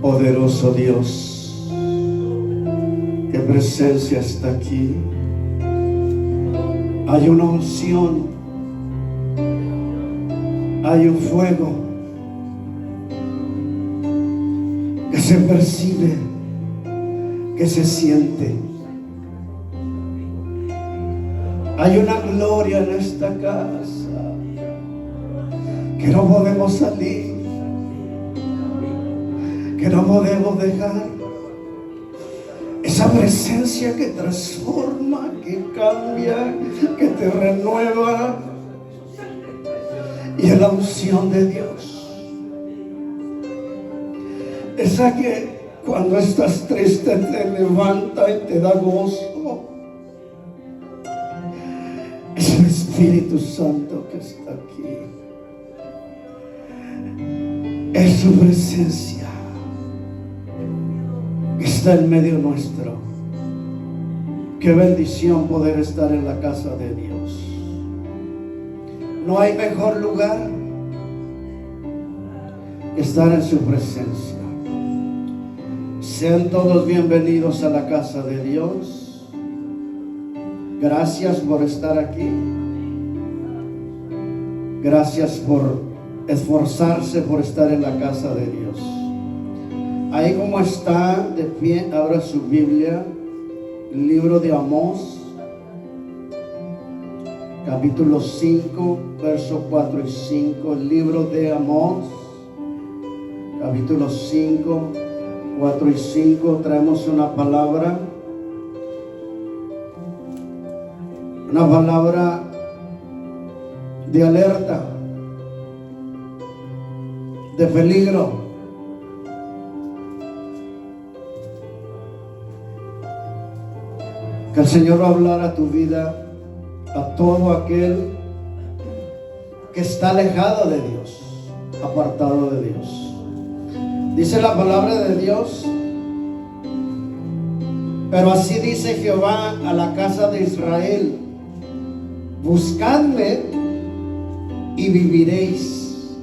Poderoso Dios, qué presencia está aquí. Hay una unción, hay un fuego que se percibe, que se siente. Hay una gloria en esta casa que no podemos salir, que no podemos dejar. Esa presencia que transforma, que cambia, que te renueva. Y es la unción de Dios. Esa que cuando estás triste te levanta y te da gozo. Es el Espíritu Santo que está aquí. Es su presencia que está en medio nuestro. Qué bendición poder estar en la casa de Dios. No hay mejor lugar que estar en su presencia. Sean todos bienvenidos a la casa de Dios. Gracias por estar aquí. Gracias por esforzarse por estar en la casa de Dios. Ahí como está de pie, abra su Biblia, el libro de Amós, capítulo 5, versos 4 y 5. El libro de Amós, capítulo 5, 4 y 5. Traemos una palabra de alerta, de peligro. Que el Señor va a hablar a tu vida, a todo aquel que está alejado de Dios, apartado de Dios. Dice la palabra de Dios: pero así dice Jehová a la casa de Israel: buscadme y viviréis,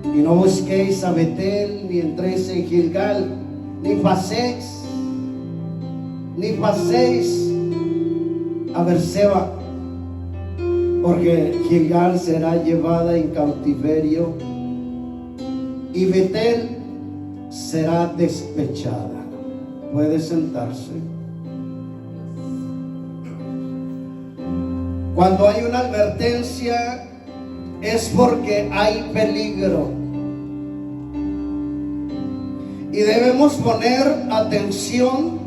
y no busquéis a Betel, ni entréis en Gilgal, ni paséis a Berseba, porque Gilgal será llevada en cautiverio y Betel será despechada. Puede sentarse. Cuando hay una advertencia es porque hay peligro y debemos poner atención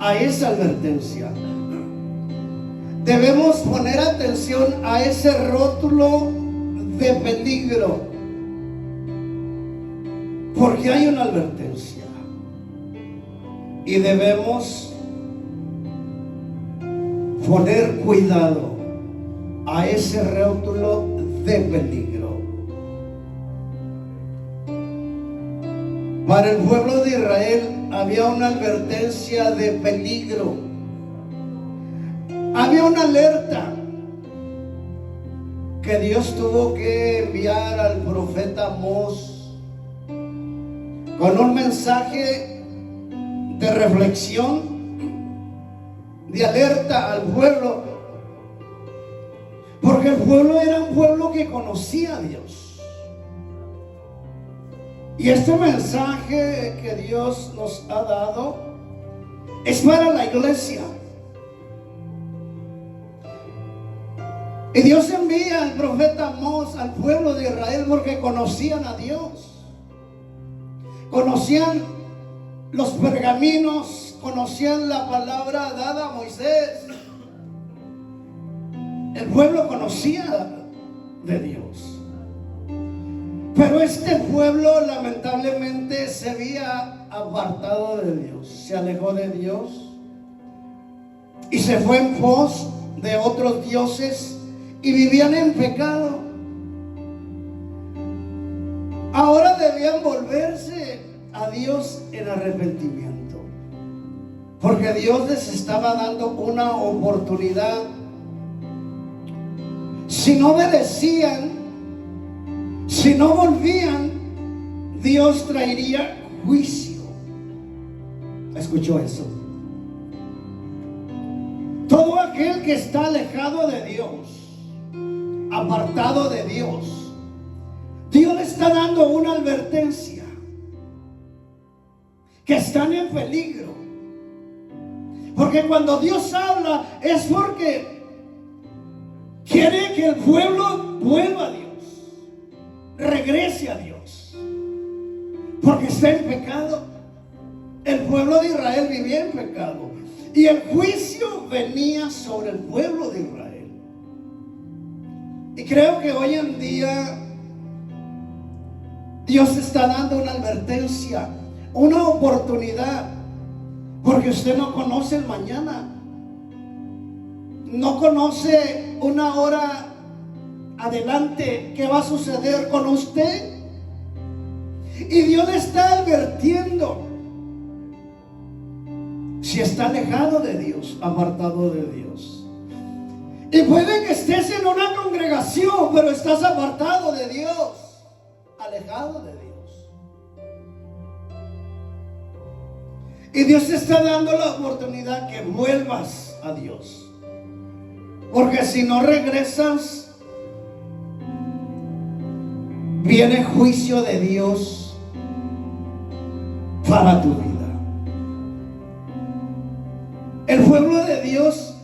a esa advertencia. Debemos poner atención a ese rótulo de peligro, porque hay una advertencia y debemos poner cuidado a ese rótulo de peligro. Para el pueblo de Israel había una advertencia de peligro. Había una alerta que Dios tuvo que enviar al profeta Amós con un mensaje de reflexión, de alerta al pueblo, porque el pueblo era un pueblo que conocía a Dios. Y este mensaje que Dios nos ha dado es para la iglesia. Y Dios envía al profeta Amós al pueblo de Israel porque conocían a Dios. Conocían los pergaminos, conocían la palabra dada a Moisés. El pueblo conocía de Dios. Pero este pueblo lamentablemente se había apartado de Dios, se alejó de Dios y se fue en pos de otros dioses y vivían en pecado. Ahora debían volverse a Dios en arrepentimiento, porque Dios les estaba dando una oportunidad. Si no obedecían, si no volvían, Dios traería juicio. ¿Escuchó eso? Todo aquel que está alejado de Dios, apartado de Dios, Dios le está dando una advertencia que están en peligro. Porque cuando Dios habla es porque quiere que el pueblo vuelva a Dios, regrese a Dios, porque está en pecado. El pueblo de Israel vivía en pecado y el juicio venía sobre el pueblo de Israel. Y creo que hoy en día Dios está dando una advertencia, una oportunidad, porque usted no conoce el mañana, no conoce una hora adelante qué va a suceder con usted. Y Dios le está advirtiendo si está alejado de Dios, apartado de Dios. Y puede que estés en una congregación, pero estás apartado de Dios, alejado de Dios. Y Dios te está dando la oportunidad que vuelvas a Dios. Porque si no regresas, viene juicio de Dios para tu vida. El pueblo de Dios,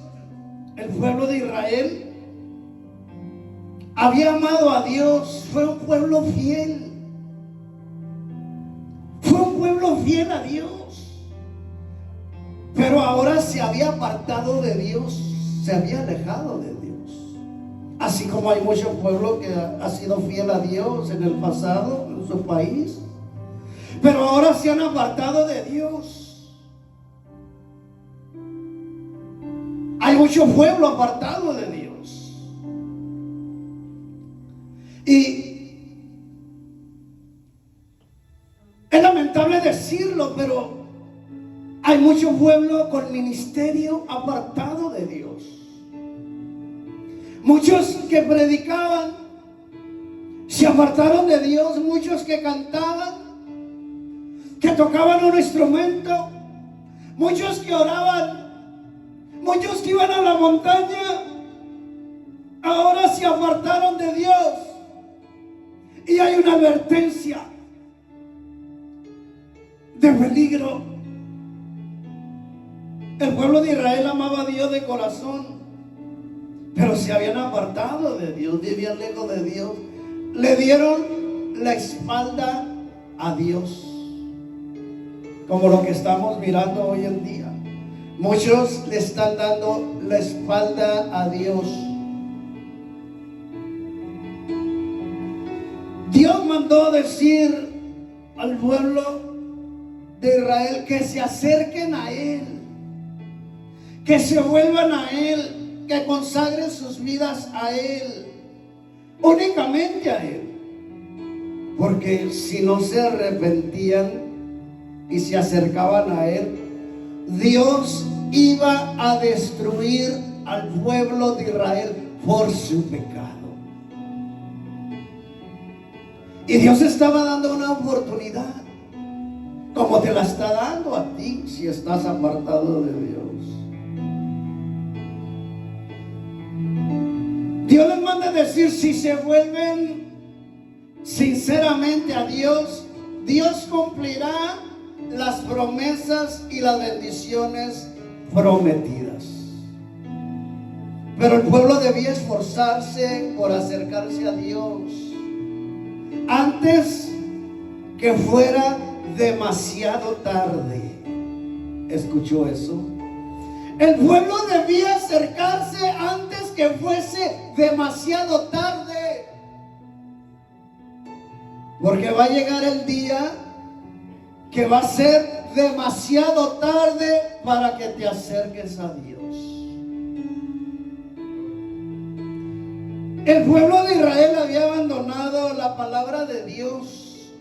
el pueblo de Israel, había amado a Dios, fue un pueblo fiel. Fue un pueblo fiel a Dios. Pero ahora se había apartado de Dios, se había alejado de Dios. Así como hay mucho pueblo que ha sido fiel a Dios en el pasado, en su país, pero ahora se han apartado de Dios. Hay mucho pueblo apartado de Dios. Y es lamentable decirlo, pero hay mucho pueblo con ministerio apartado de Dios. Muchos que predicaban se apartaron de Dios. Muchos que cantaban, que tocaban un instrumento, muchos que oraban, muchos que iban a la montaña, ahora se apartaron de Dios. Y hay una advertencia de peligro. El pueblo de Israel amaba a Dios de corazón, pero se habían apartado de Dios, vivían lejos de Dios. Le dieron la espalda a Dios, como lo que estamos mirando hoy en día. Muchos le están dando la espalda a Dios. Dios mandó decir al pueblo de Israel que se acerquen a Él, que se vuelvan a Él, que consagren sus vidas a Él, únicamente a Él. Porque si no se arrepentían y se acercaban a Él, Dios iba a destruir al pueblo de Israel por su pecado. Y Dios estaba dando una oportunidad, como te la está dando a ti si estás apartado de Dios. Dios les manda decir, si se vuelven sinceramente a Dios, Dios cumplirá las promesas y las bendiciones prometidas. Pero el pueblo debía esforzarse por acercarse a Dios antes que fuera demasiado tarde. ¿Escuchó eso? El pueblo debía acercarse antes que fuese demasiado tarde, porque va a llegar el día que va a ser demasiado tarde para que te acerques a Dios. El pueblo de Israel había abandonado la palabra de Dios,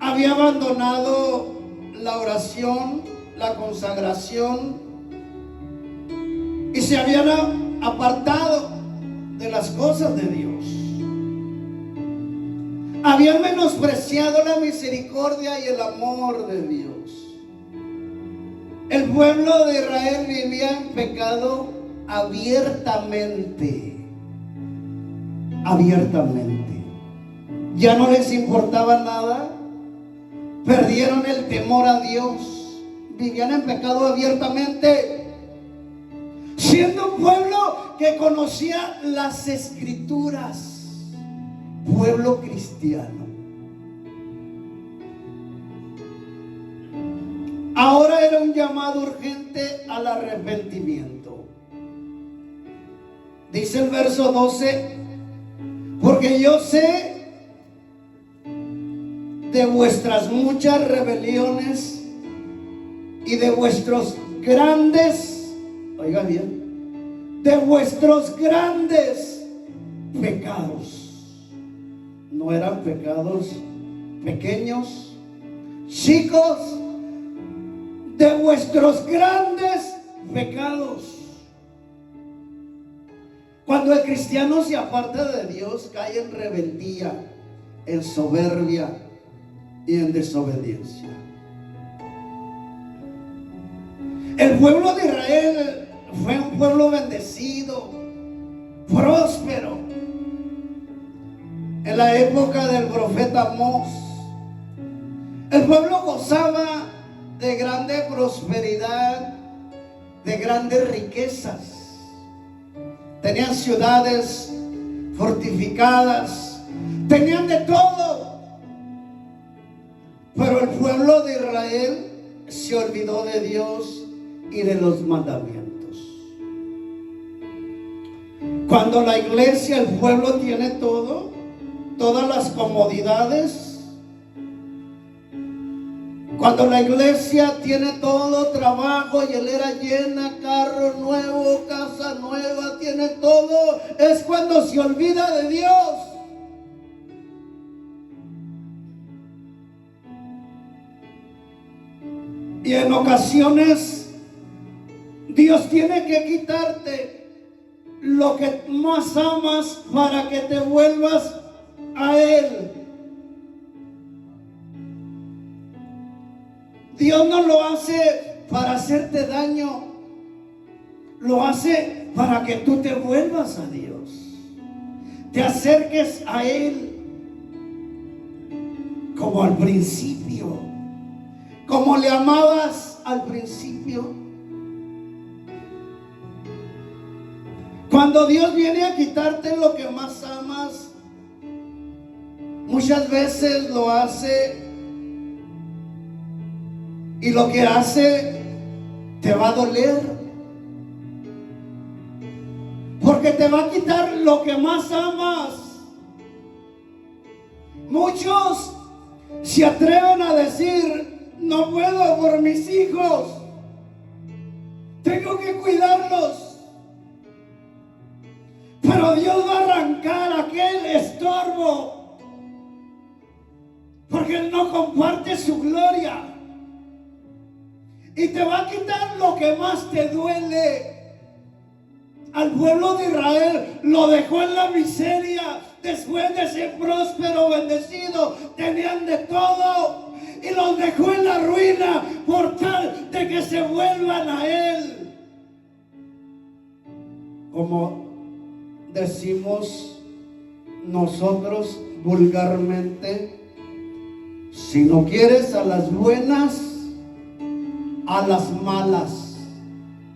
había abandonado la oración, la consagración, y se habían apartado de las cosas de Dios. habían menospreciado la misericordia y el amor de Dios. El pueblo de Israel vivía en pecado abiertamente. Ya no les importaba nada. Perdieron el temor a Dios. Vivían en pecado abiertamente, siendo un pueblo que conocía las Escrituras, pueblo cristiano. Ahora era un llamado urgente al arrepentimiento. Dice el verso 12: porque yo sé de vuestras muchas rebeliones y de vuestros grandes, oiga bien, de vuestros grandes pecados. No eran pecados pequeños, chicos, de vuestros grandes pecados. Cuando el cristiano se aparta de Dios, cae en rebeldía, en soberbia y en desobediencia. El pueblo de Israel fue un pueblo bendecido, próspero. En la época del profeta Amós, el pueblo gozaba de grande prosperidad, de grandes riquezas. Tenían ciudades fortificadas, tenían de todo. Pero el pueblo de Israel se olvidó de Dios y de los mandamientos. Cuando la iglesia, el pueblo tiene todo, todas las comodidades, cuando la iglesia tiene todo, trabajo, hielera llena, carro nuevo, casa nueva, tiene todo, es cuando se olvida de Dios. Y en ocasiones Dios tiene que quitarte lo que más amas para que te vuelvas a Él. Dios no lo hace para hacerte daño, lo hace para que tú te vuelvas a Dios, te acerques a Él como al principio, como le amabas al principio. Cuando Dios viene a quitarte lo que más amas, muchas veces lo hace, y lo que hace te va a doler, porque te va a quitar lo que más amas. Muchos se atreven a decir: no puedo por mis hijos, tengo que cuidarlos. Pero Dios va a arrancar aquel estorbo, porque Él no comparte su gloria. Y te va a quitar lo que más te duele. Al pueblo de Israel lo dejó en la miseria. Después de ser próspero, bendecido, tenían de todo, y los dejó en la ruina por tal de que se vuelvan a Él. Como decimos nosotros vulgarmente: si no quieres a las buenas, a las malas.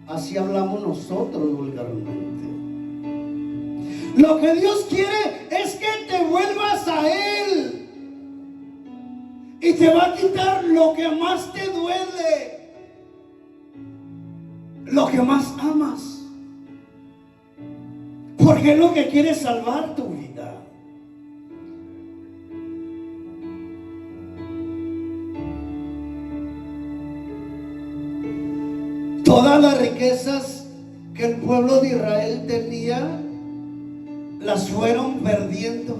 Así hablamos nosotros vulgarmente. Lo que Dios quiere es que te vuelvas a Él, y te va a quitar lo que más te duele, lo que más amas, porque es lo que quiere salvar tu vida. Todas las riquezas que el pueblo de Israel tenía, las fueron perdiendo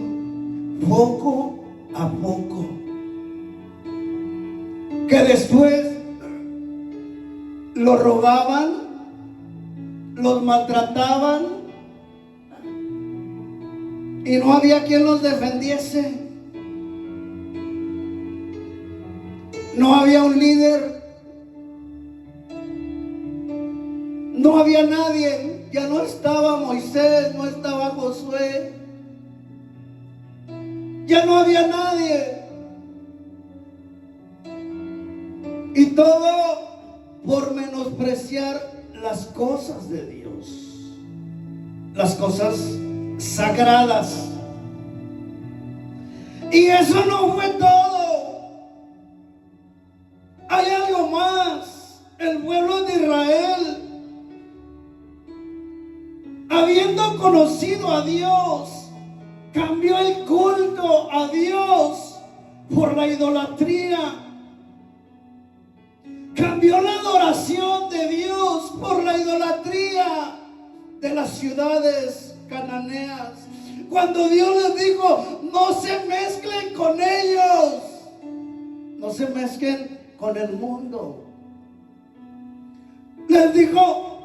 poco a poco. Que después los robaban, los maltrataban, y no había quien los defendiese. No había un líder, no había nadie. Ya no estaba Moisés, no estaba Josué, ya no había nadie. Y todo por menospreciar las cosas de Dios, las cosas sagradas. Y eso no fue todo. Hay algo más. El pueblo de Israel, habiendo conocido a Dios, cambió el culto a Dios por la idolatría. Cambió la adoración de Dios por la idolatría de las ciudades cananeas. Cuando Dios les dijo, no se mezclen con ellos, no se mezclen con el mundo. Les dijo,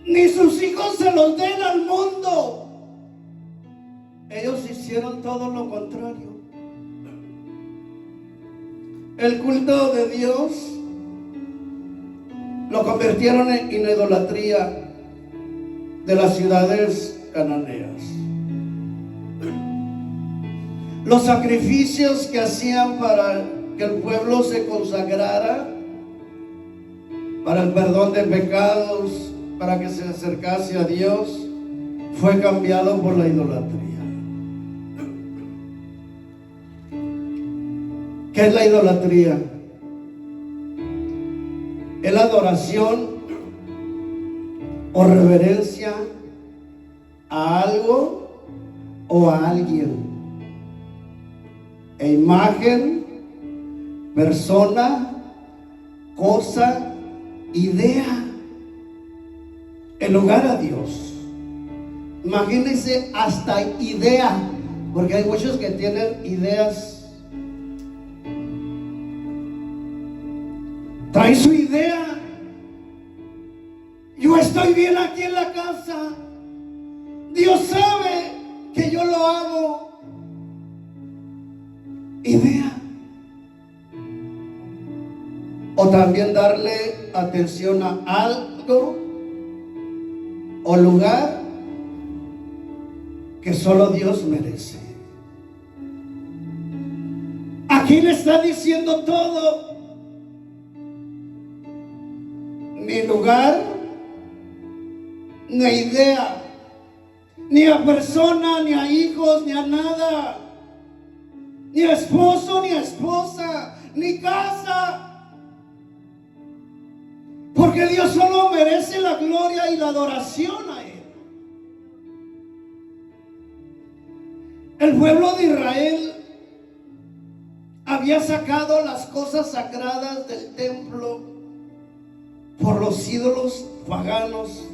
ni sus hijos se los den al mundo. Ellos hicieron todo lo contrario. El culto de Dios lo convirtieron en idolatría de las ciudades cananeas. Los sacrificios que hacían para que el pueblo se consagrara, para el perdón de pecados, para que se acercase a Dios, fue cambiado por la idolatría. ¿Qué es la idolatría? Es la adoración o reverencia a algo o a alguien, e imagen, persona, cosa, idea, en lugar a Dios. Imagínense, hasta idea, porque hay muchos que tienen ideas. Trae su idea. Yo estoy bien aquí en la casa. Dios sabe que yo lo hago. Idea. O también darle atención a algo o lugar que solo Dios merece. Aquí le está diciendo todo. Ni lugar, ni idea, ni a persona, ni a hijos, ni a nada, ni a esposo, ni a esposa, ni casa. Porque Dios solo merece la gloria y la adoración a Él. El pueblo de Israel había sacado las cosas sagradas del templo por los ídolos paganos.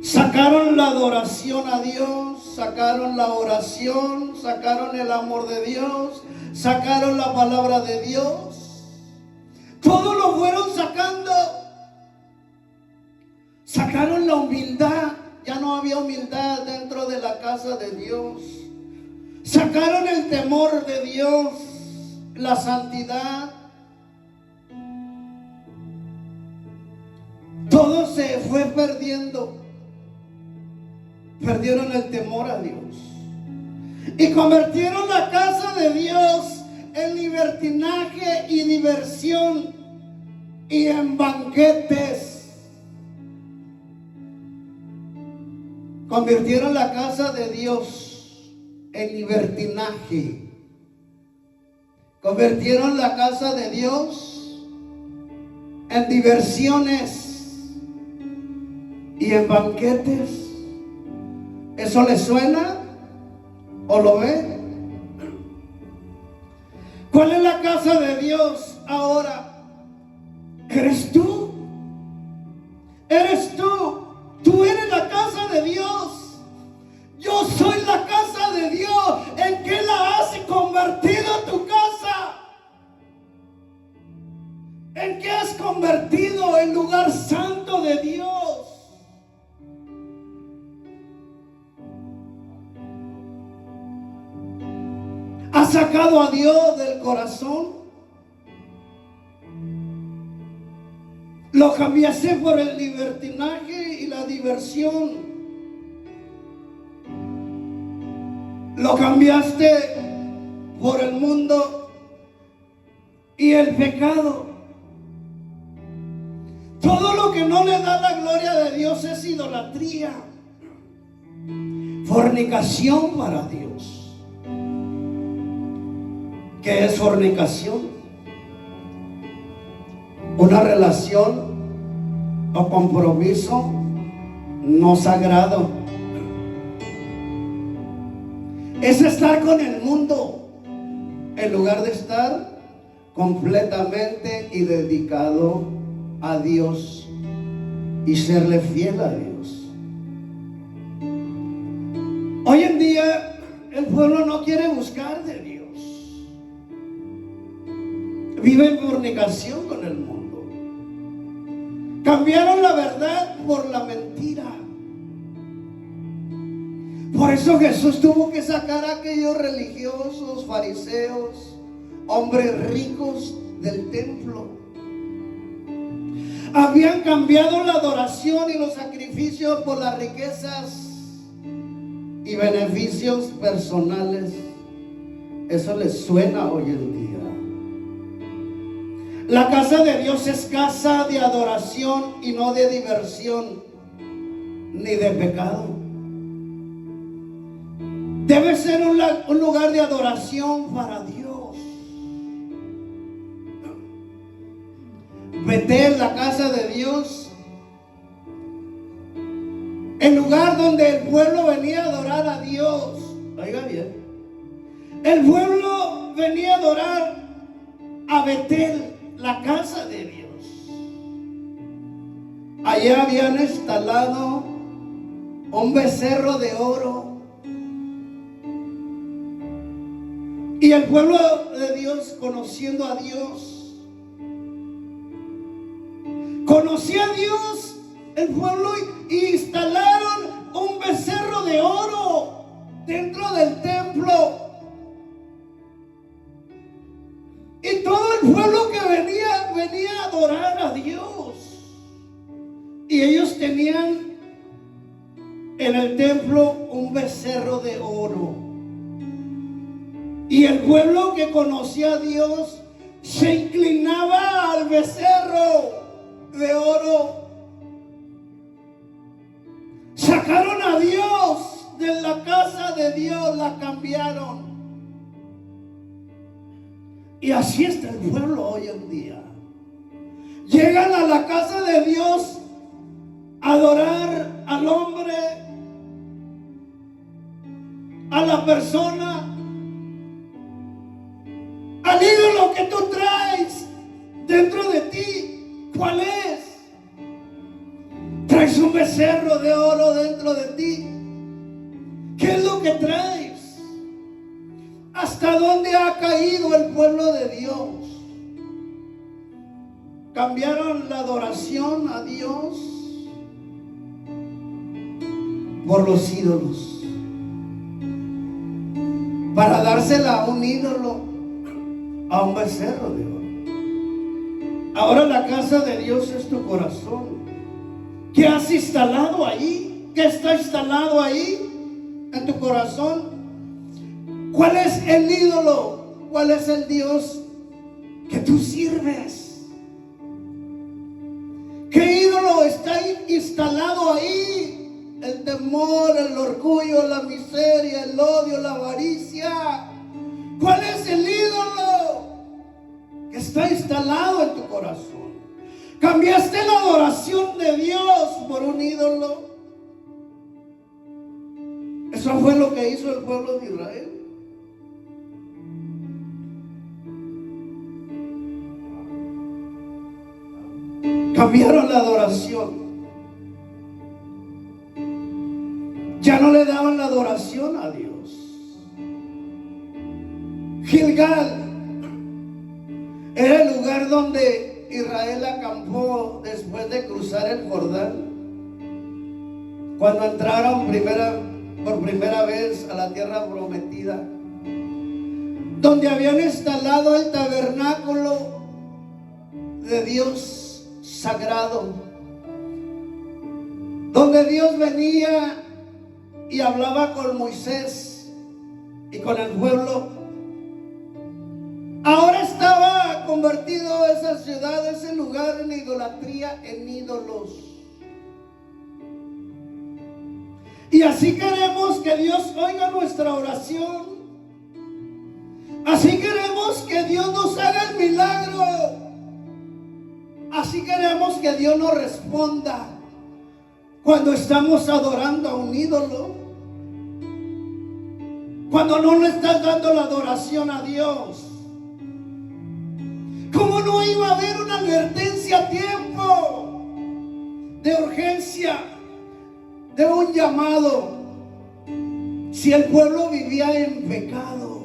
Sacaron la adoración a Dios, sacaron la oración, sacaron el amor de Dios, sacaron la palabra de Dios. Todo lo fueron sacando. Sacaron la humildad. Ya no había humildad dentro de la casa de Dios. Sacaron el temor de Dios, la santidad. Todo se fue perdiendo. Perdieron el temor a Dios y convirtieron la casa de Dios en libertinaje y diversión y en banquetes. Convirtieron la casa de Dios en libertinaje. Convirtieron la casa de Dios en diversiones y en banquetes. ¿Eso le suena o lo ve? ¿Cuál es la casa de Dios ahora? ¿Eres tú? ¿Eres tú? Tú eres la casa de Dios. Yo soy la casa de Dios. ¿En qué la has convertido tu casa? ¿En qué has convertido el lugar santo de Dios? ¿Has sacado a Dios del corazón? Lo cambiaste por el libertinaje y la diversión. Lo cambiaste por el mundo y el pecado. Todo lo que no le da la gloria de Dios es idolatría, fornicación para Dios. ¿Qué es fornicación? Una relación o compromiso no sagrado. Es estar con el mundo en lugar de estar completamente y dedicado a Dios y serle fiel a Dios. Hoy en día el pueblo no quiere buscar de Dios. Vive en fornicación con el mundo. Cambiaron la verdad por la mentira. Por eso Jesús tuvo que sacar a aquellos religiosos, fariseos, hombres ricos del templo. Habían cambiado la adoración y los sacrificios por las riquezas y beneficios personales. Eso les suena hoy en día. La casa de Dios es casa de adoración y no de diversión ni de pecado. Debe ser un lugar de adoración para Dios. Betel, la casa de Dios, el lugar donde el pueblo venía a adorar a Dios. Oiga bien, el pueblo venía a adorar a Betel, la casa de Dios. Allá habían instalado un becerro de oro. Y el pueblo de Dios, conociendo a Dios, conocía a Dios, el pueblo, y instalaron un becerro de oro dentro del templo. Y todo el pueblo que venía a adorar a Dios. Y ellos tenían en el templo un becerro de oro. Y el pueblo que conocía a Dios se inclinaba al becerro de oro. Sacaron a Dios de la casa de Dios, la cambiaron. Y así está el pueblo hoy en día. Llegan a la casa de Dios a adorar al hombre, a la persona, al ídolo que tú traes dentro de ti. ¿Cuál es? Traes un becerro de oro dentro de ti. ¿Qué es lo que traes? ¿Hasta dónde ha caído el pueblo de Dios? Cambiaron la adoración a Dios por los ídolos, para dársela a un ídolo, a un becerro de oro. Ahora la casa de Dios es tu corazón. ¿Qué has instalado ahí? ¿Qué está instalado ahí en tu corazón? ¿Cuál es el ídolo? ¿Cuál es el Dios que tú sirves? ¿Qué ídolo está instalado ahí? El temor, el orgullo, la miseria, el odio, la avaricia. ¿Cuál es el ídolo que está instalado en tu corazón? ¿Cambiaste la adoración de Dios por un ídolo? Eso fue lo que hizo el pueblo de Israel. Cambiaron la adoración. Ya no le daban la adoración a Dios. Gilgal era el lugar donde Israel acampó después de cruzar el Jordán. Cuando entraron por primera vez a la tierra prometida, donde habían instalado el tabernáculo de Dios sagrado, donde Dios venía y hablaba con Moisés y con el pueblo. Ahora estaba convertido esa ciudad, ese lugar, en idolatría, en ídolos. Y así queremos que Dios oiga nuestra oración. Así queremos que Dios nos haga el milagro. Así queremos que Dios nos responda cuando estamos adorando a un ídolo. Cuando no le estás dando la adoración a Dios. ¿Cómo no iba a haber una advertencia a tiempo de urgencia, de un llamado, si el pueblo vivía en pecado?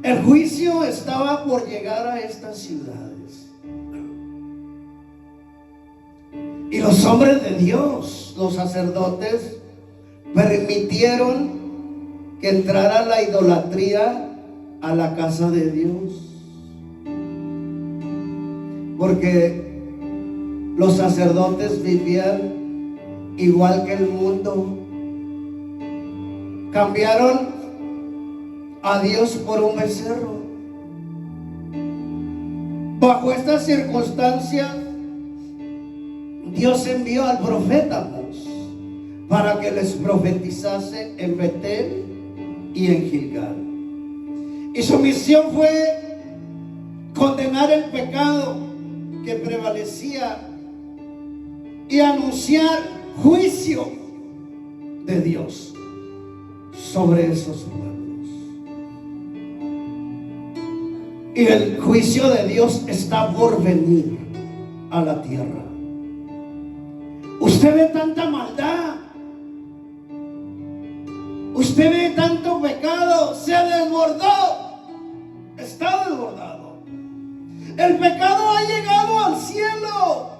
El juicio estaba por llegar a estas ciudades. Y los hombres de Dios, los sacerdotes, permitieron que entrara la idolatría a la casa de Dios, porque los sacerdotes vivían igual que el mundo. Cambiaron a Dios por un becerro. Bajo estas circunstancias, Dios envió al profeta Amós para que les profetizase en Betel y en Gilgal. Y su misión fue condenar el pecado que prevalecía y anunciar juicio de Dios sobre esos pueblos. Y el juicio de Dios está por venir a la tierra. Usted ve tanta maldad, usted ve tanto pecado, se desbordó, está desbordado. El pecado ha llegado al cielo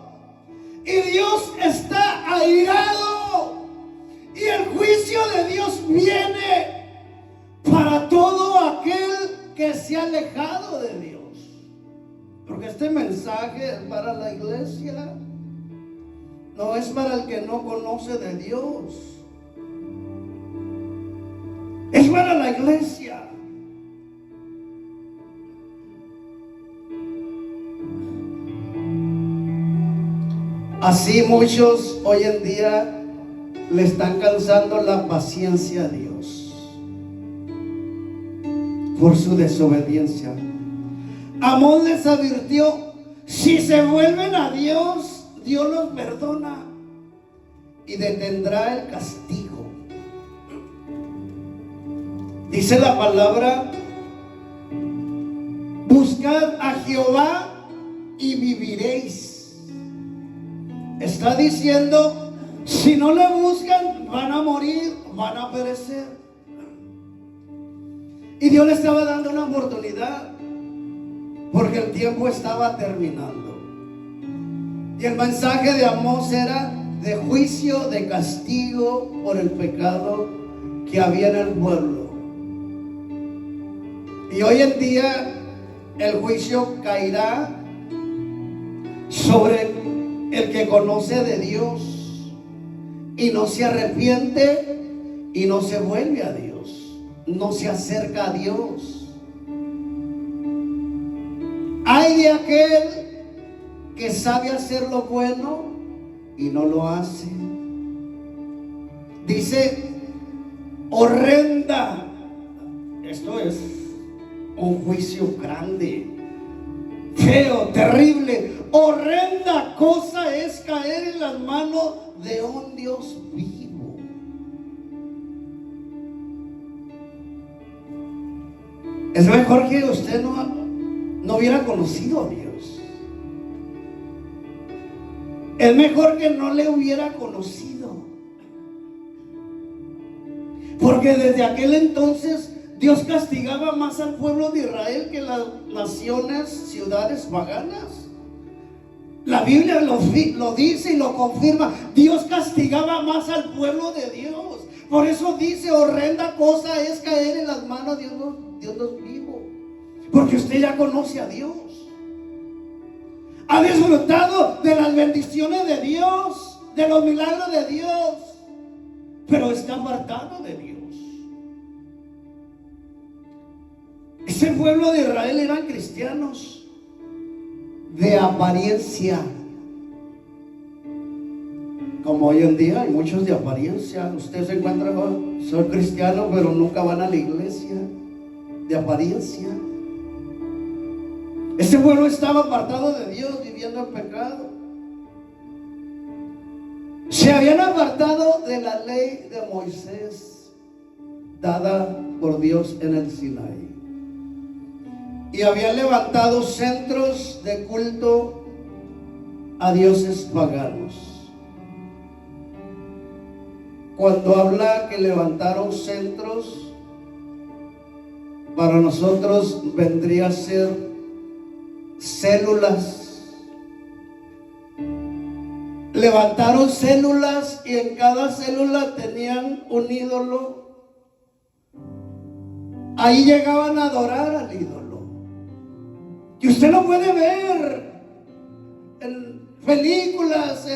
y Dios está airado, y el juicio de Dios viene para todo aquel que se ha alejado de Dios. Porque este mensaje es para la iglesia, no es para el que no conoce de Dios. Es para la iglesia. Así muchos hoy en día le están cansando la paciencia a Dios por su desobediencia. Amós les advirtió: si se vuelven a Dios, Dios los perdona y detendrá el castigo. Dice la palabra: buscad a Jehová y viviréis. Está diciendo, si no le buscan, van a morir, van a perecer. Y Dios le estaba dando una oportunidad, porque el tiempo estaba terminando. Y el mensaje de Amós era de juicio, de castigo por el pecado que había en el pueblo. Y hoy en día el juicio caerá sobre el que conoce de Dios y no se arrepiente y no se vuelve a Dios, no se acerca a Dios. Hay de aquel que sabe hacer lo bueno y no lo hace. Dice: horrenda. Esto es un juicio grande, feo, terrible. Horrenda cosa es caer en las manos de un Dios vivo. Es mejor que usted no hubiera conocido a Dios. Es mejor que no le hubiera conocido, porque desde aquel entonces Dios castigaba más al pueblo de Israel que las naciones, ciudades paganas. La Biblia lo dice y lo confirma. Dios castigaba más al pueblo de Dios. Por eso dice: horrenda cosa es caer en las manos de Dios vivo. Porque usted ya conoce a Dios. ha disfrutado de las bendiciones de Dios, de los milagros de Dios, pero está apartado de Dios. Ese pueblo de Israel eran cristianos de apariencia, como hoy en día hay muchos de apariencia. Usted se encuentra con, soy cristiano, pero nunca van a la iglesia, de apariencia. Ese pueblo estaba apartado de Dios, viviendo en pecado. Se habían apartado de la ley de Moisés, dada por Dios en el Sinaí, y habían levantado centros de culto a dioses paganos. Cuando habla que levantaron centros, para nosotros vendría a ser células. Levantaron células y en cada célula tenían un ídolo. Ahí llegaban a adorar al ídolo. Y usted lo puede ver en películas,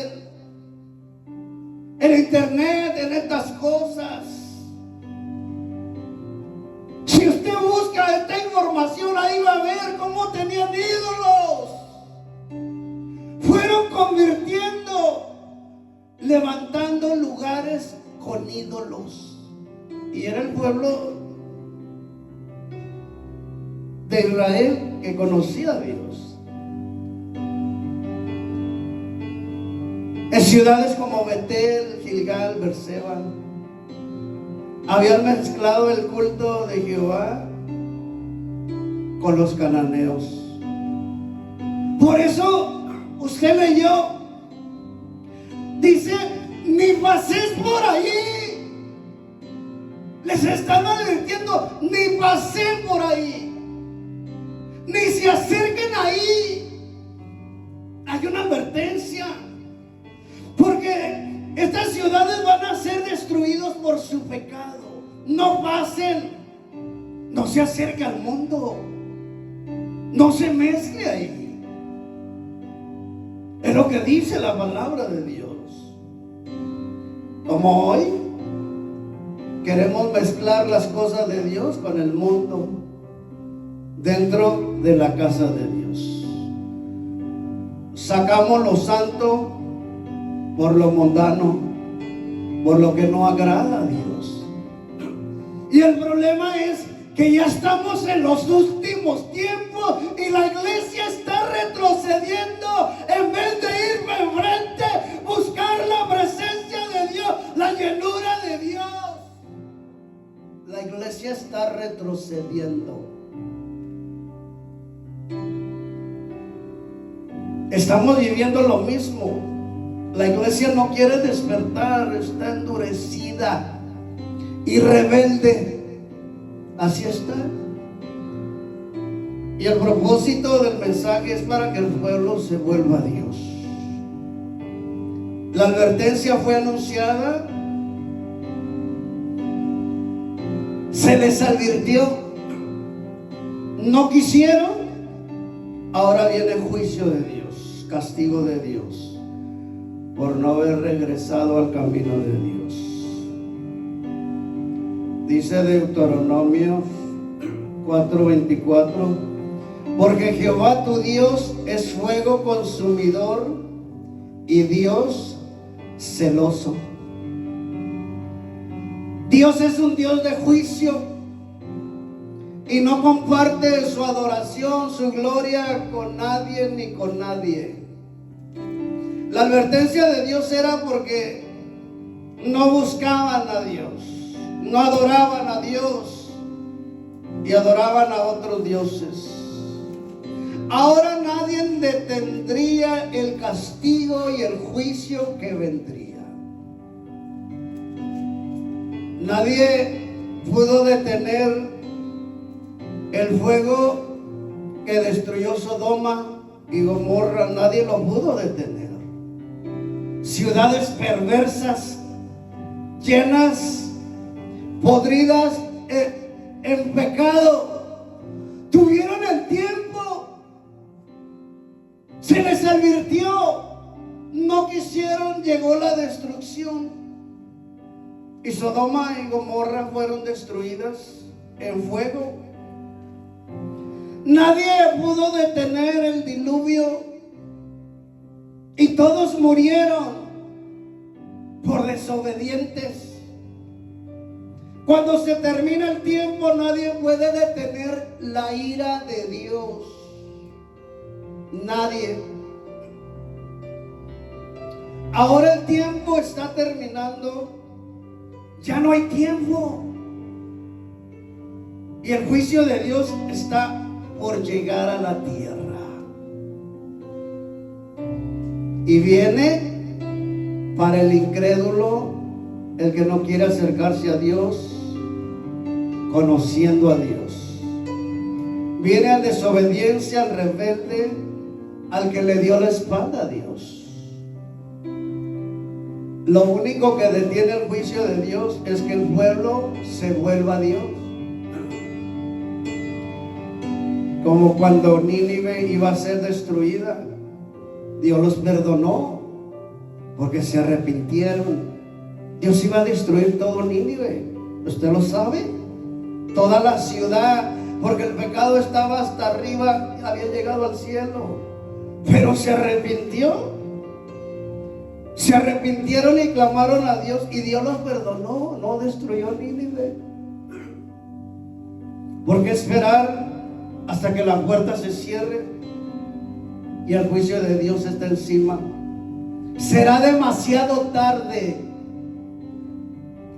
en internet, en estas cosas. Si usted busca esta información, ahí va a ver cómo tenían ídolos. Fueron convirtiendo, levantando lugares con ídolos. Y era el pueblo de Israel que conocía a Dios. En ciudades como Betel, Gilgal, Berseba, habían mezclado el culto de Jehová con los cananeos. Por eso usted leyó, dice, ni paséis por ahí. Les están advirtiendo, ni pasen por ahí, ni se acerquen ahí. Hay una advertencia, porque estas ciudades van a ser destruidas por su pecado. No pasen, no se acerque al mundo, no se mezcle ahí. Es lo que dice la palabra de Dios. Como hoy queremos mezclar las cosas de Dios con el mundo dentro de la casa de Dios. Sacamos lo santo por lo mundano, por lo que no agrada a Dios. Y el problema es que ya estamos en los últimos tiempos y la iglesia está retrocediendo. En vez de ir enfrente, buscar la presencia de Dios, la llenura de Dios, la iglesia está retrocediendo. Estamos viviendo lo mismo. La iglesia no quiere despertar, está endurecida y rebelde. Así está. Y el propósito del mensaje es para que el pueblo se vuelva a Dios. La advertencia fue anunciada, se les advirtió, no quisieron. Ahora viene el juicio de Dios, castigo de Dios, por no haber regresado al camino de Dios. Dice Deuteronomio 4:24, porque Jehová tu Dios es fuego consumidor y Dios celoso. Dios es un Dios de juicio y no comparte su adoración, su gloria con nadie ni con nadie. La advertencia de Dios era porque no buscaban a Dios, no adoraban a Dios y adoraban a otros dioses. Ahora nadie detendría el castigo y el juicio que vendría. Nadie pudo detener el fuego que destruyó Sodoma y Gomorra. Nadie lo pudo detener. Ciudades perversas, llenas, podridas en pecado, tuvieron el tiempo, se Se les advirtió, no quisieron, llegó la destrucción. Y Sodoma y Gomorra fueron destruidas en fuego. Nadie pudo detener el diluvio y todos murieron por desobedientes. Cuando se termina el tiempo, nadie puede detener la ira de Dios. Nadie. Ahora el tiempo está terminando. Ya no hay tiempo. Y el juicio de Dios está por llegar a la tierra. Y viene para el incrédulo, el que no quiere acercarse a Dios, conociendo a Dios. Viene al desobediencia, al rebelde, al que le dio la espalda a Dios. Lo único que detiene el juicio de Dios es que el pueblo se vuelva a Dios. Como cuando Nínive iba a ser destruida, Dios los perdonó porque se arrepintieron. Dios iba a destruir todo Nínive, usted lo sabe, toda la ciudad, porque el pecado estaba hasta arriba, había llegado al cielo, pero se arrepintió. Se arrepintieron y clamaron a Dios y Dios los perdonó, no destruyó Nínive. ¿Por qué esperar hasta que la puerta se cierre y el juicio de Dios está encima? Será demasiado tarde.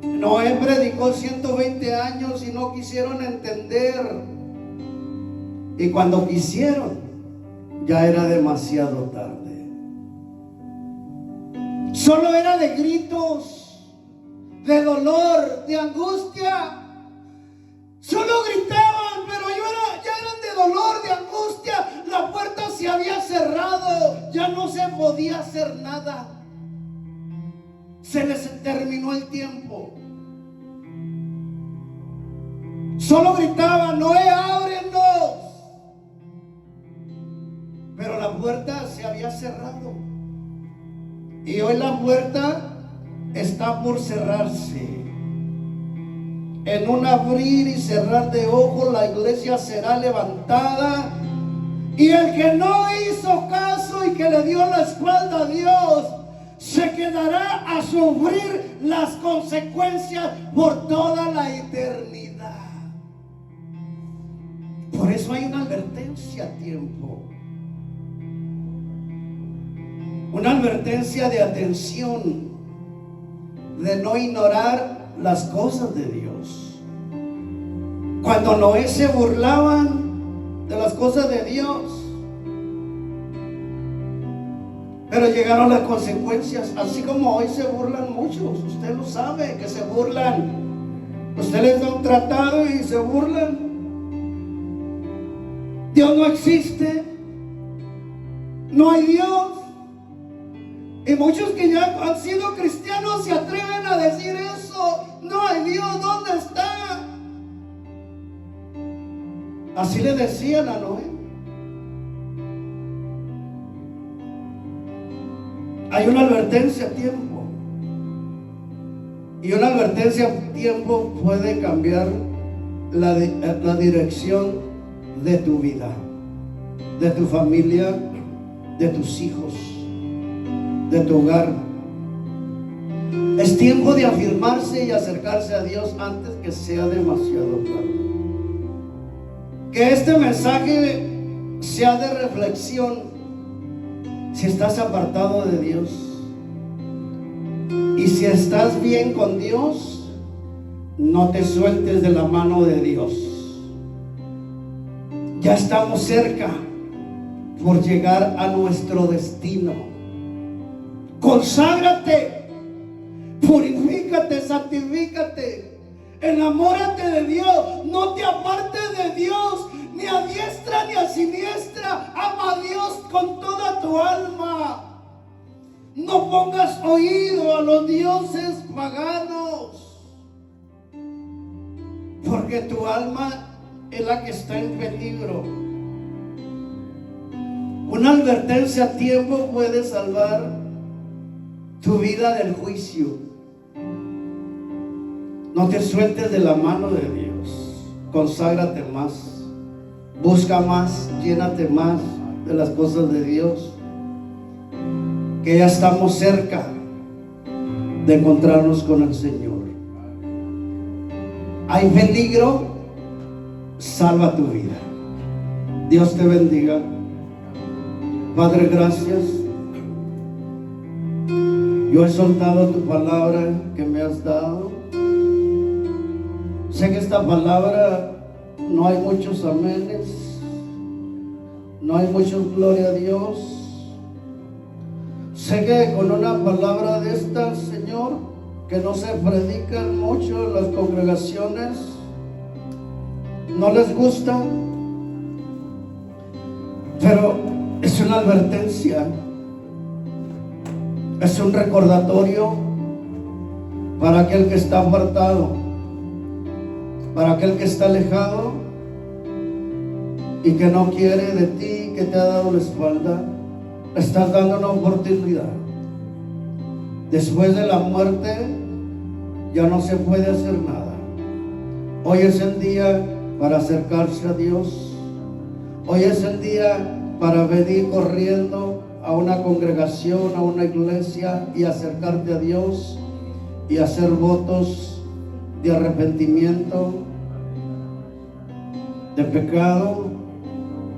Noé predicó 120 años y no quisieron entender. Y cuando quisieron, ya era demasiado tarde. Solo era de gritos, de dolor, de angustia. Solo gritaban, pero ya eran de dolor, de angustia. La puerta se había cerrado, ya no se podía hacer nada. Se les terminó el tiempo. Solo gritaban, Noé, ábrenos. Pero la puerta se había cerrado. Y hoy la puerta está por cerrarse. En un abrir y cerrar de ojos, la iglesia será levantada. Y el que no hizo caso y que le dio la espalda a Dios, se quedará a sufrir las consecuencias por toda la eternidad. Por eso hay una advertencia a tiempo. Una advertencia de atención, de no ignorar las cosas de Dios. Cuando Noé se burlaban de las cosas de Dios, pero llegaron las consecuencias, así como hoy se burlan muchos. Usted lo sabe, que se burlan. Usted les da un tratado y se burlan. Dios no existe, no hay Dios. Y muchos que ya han sido cristianos se atreven a decir eso. No hay Dios, ¿dónde está? Así le decían a Noé. Hay una advertencia a tiempo. Y una advertencia a tiempo puede cambiar la dirección de tu vida, de tu familia, de tus hijos, de tu hogar. Es tiempo de afirmarse y acercarse a Dios antes que sea demasiado tarde. Que este mensaje sea de reflexión. Si estás apartado de Dios y si estás bien con Dios, no te sueltes de la mano de Dios. Ya estamos cerca por llegar a nuestro destino. Conságrate, purifícate, santifícate, enamórate de Dios, no te apartes de Dios, ni a diestra ni a siniestra. Ama a Dios con toda tu alma. No pongas oído a los dioses paganos, porque tu alma es la que está en peligro. Una advertencia a tiempo puede salvar tu vida del juicio. No te sueltes de la mano de Dios. Conságrate más. Busca más. Llénate más de las cosas de Dios. Que ya estamos cerca de encontrarnos con el Señor. Hay peligro, salva tu vida. Dios te bendiga. Padre, gracias. Yo he soltado tu palabra que me has dado. Sé que esta palabra no hay muchos amenes, no hay muchos gloria a Dios. Sé que con una palabra de esta, Señor, que no se predican mucho en las congregaciones, no les gusta, pero es una advertencia, es un recordatorio para aquel que está apartado, para aquel que está alejado y que no quiere de ti, que te ha dado la espalda. Estás dando una oportunidad. Después de la muerte ya no se puede hacer nada. Hoy es el día para acercarse a Dios. Hoy es el día para venir corriendo a una congregación, a una iglesia y acercarte a Dios y hacer votos de arrepentimiento, de pecado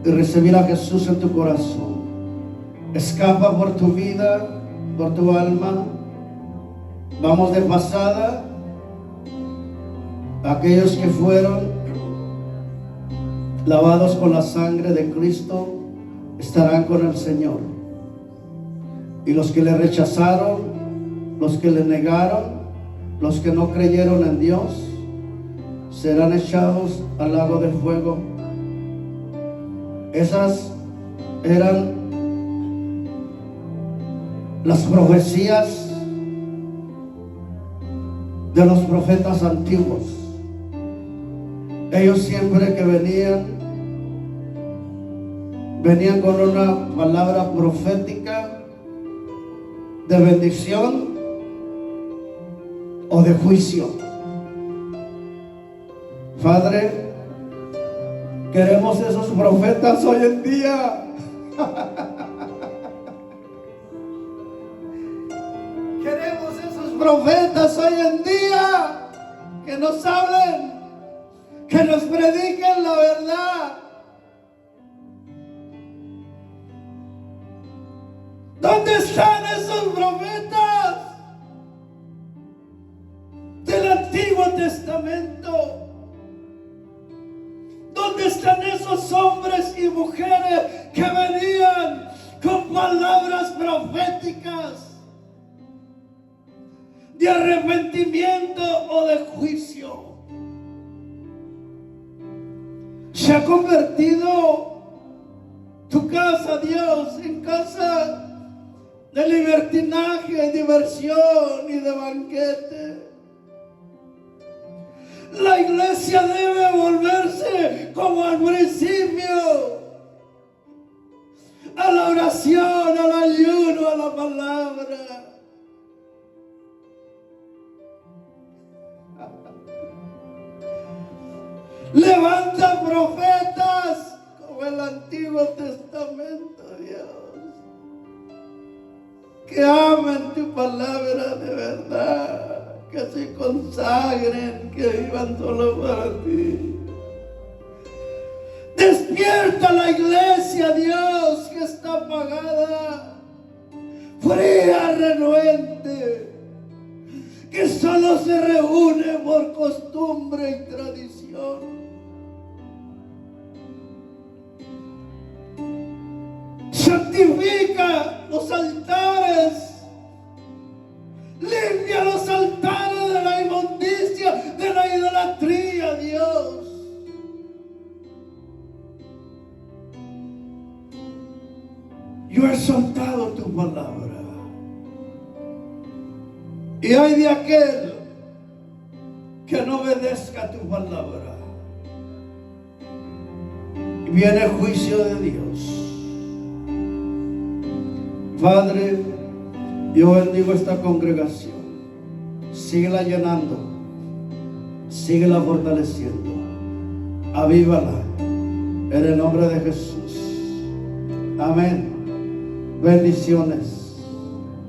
y recibir a Jesús en tu corazón. Escapa por tu vida, por tu alma. Vamos de pasada. Aquellos que fueron lavados con la sangre de Cristo estarán con el Señor. Y los que le rechazaron, los que le negaron, los que no creyeron en Dios, serán echados al lago de fuego. Esas eran las profecías de los profetas antiguos. Ellos siempre que venían con una palabra profética de bendición o de juicio. Padre, queremos esos profetas hoy en día. Queremos esos profetas hoy en día que nos hablen, que nos prediquen la verdad. ¿Dónde están esos profetas del Antiguo Testamento? ¿Dónde están esos hombres y mujeres que venían con palabras proféticas de arrepentimiento o de juicio? Se ha convertido tu casa, Dios, en casa de libertinaje, diversión y de banquete. La iglesia debe volverse como al principio, a la oración, al ayuno, a la palabra. Levanta profetas como el Antiguo Testamento, Dios, que amen tu palabra de verdad, que se consagren, que vivan solo para ti. Despierta la iglesia, Dios, que está apagada, fría, renuente, que solo se reúne por costumbre y tradición. Santifica los altares, limpia los altares de la inmundicia, de la idolatría, Dios. Yo he soltado tu palabra, y hay de aquel que no obedezca tu palabra, y viene el juicio de Dios. Padre, yo bendigo esta congregación. Síguela llenando, síguela fortaleciendo, avívala en el nombre de Jesús. Amén. Bendiciones.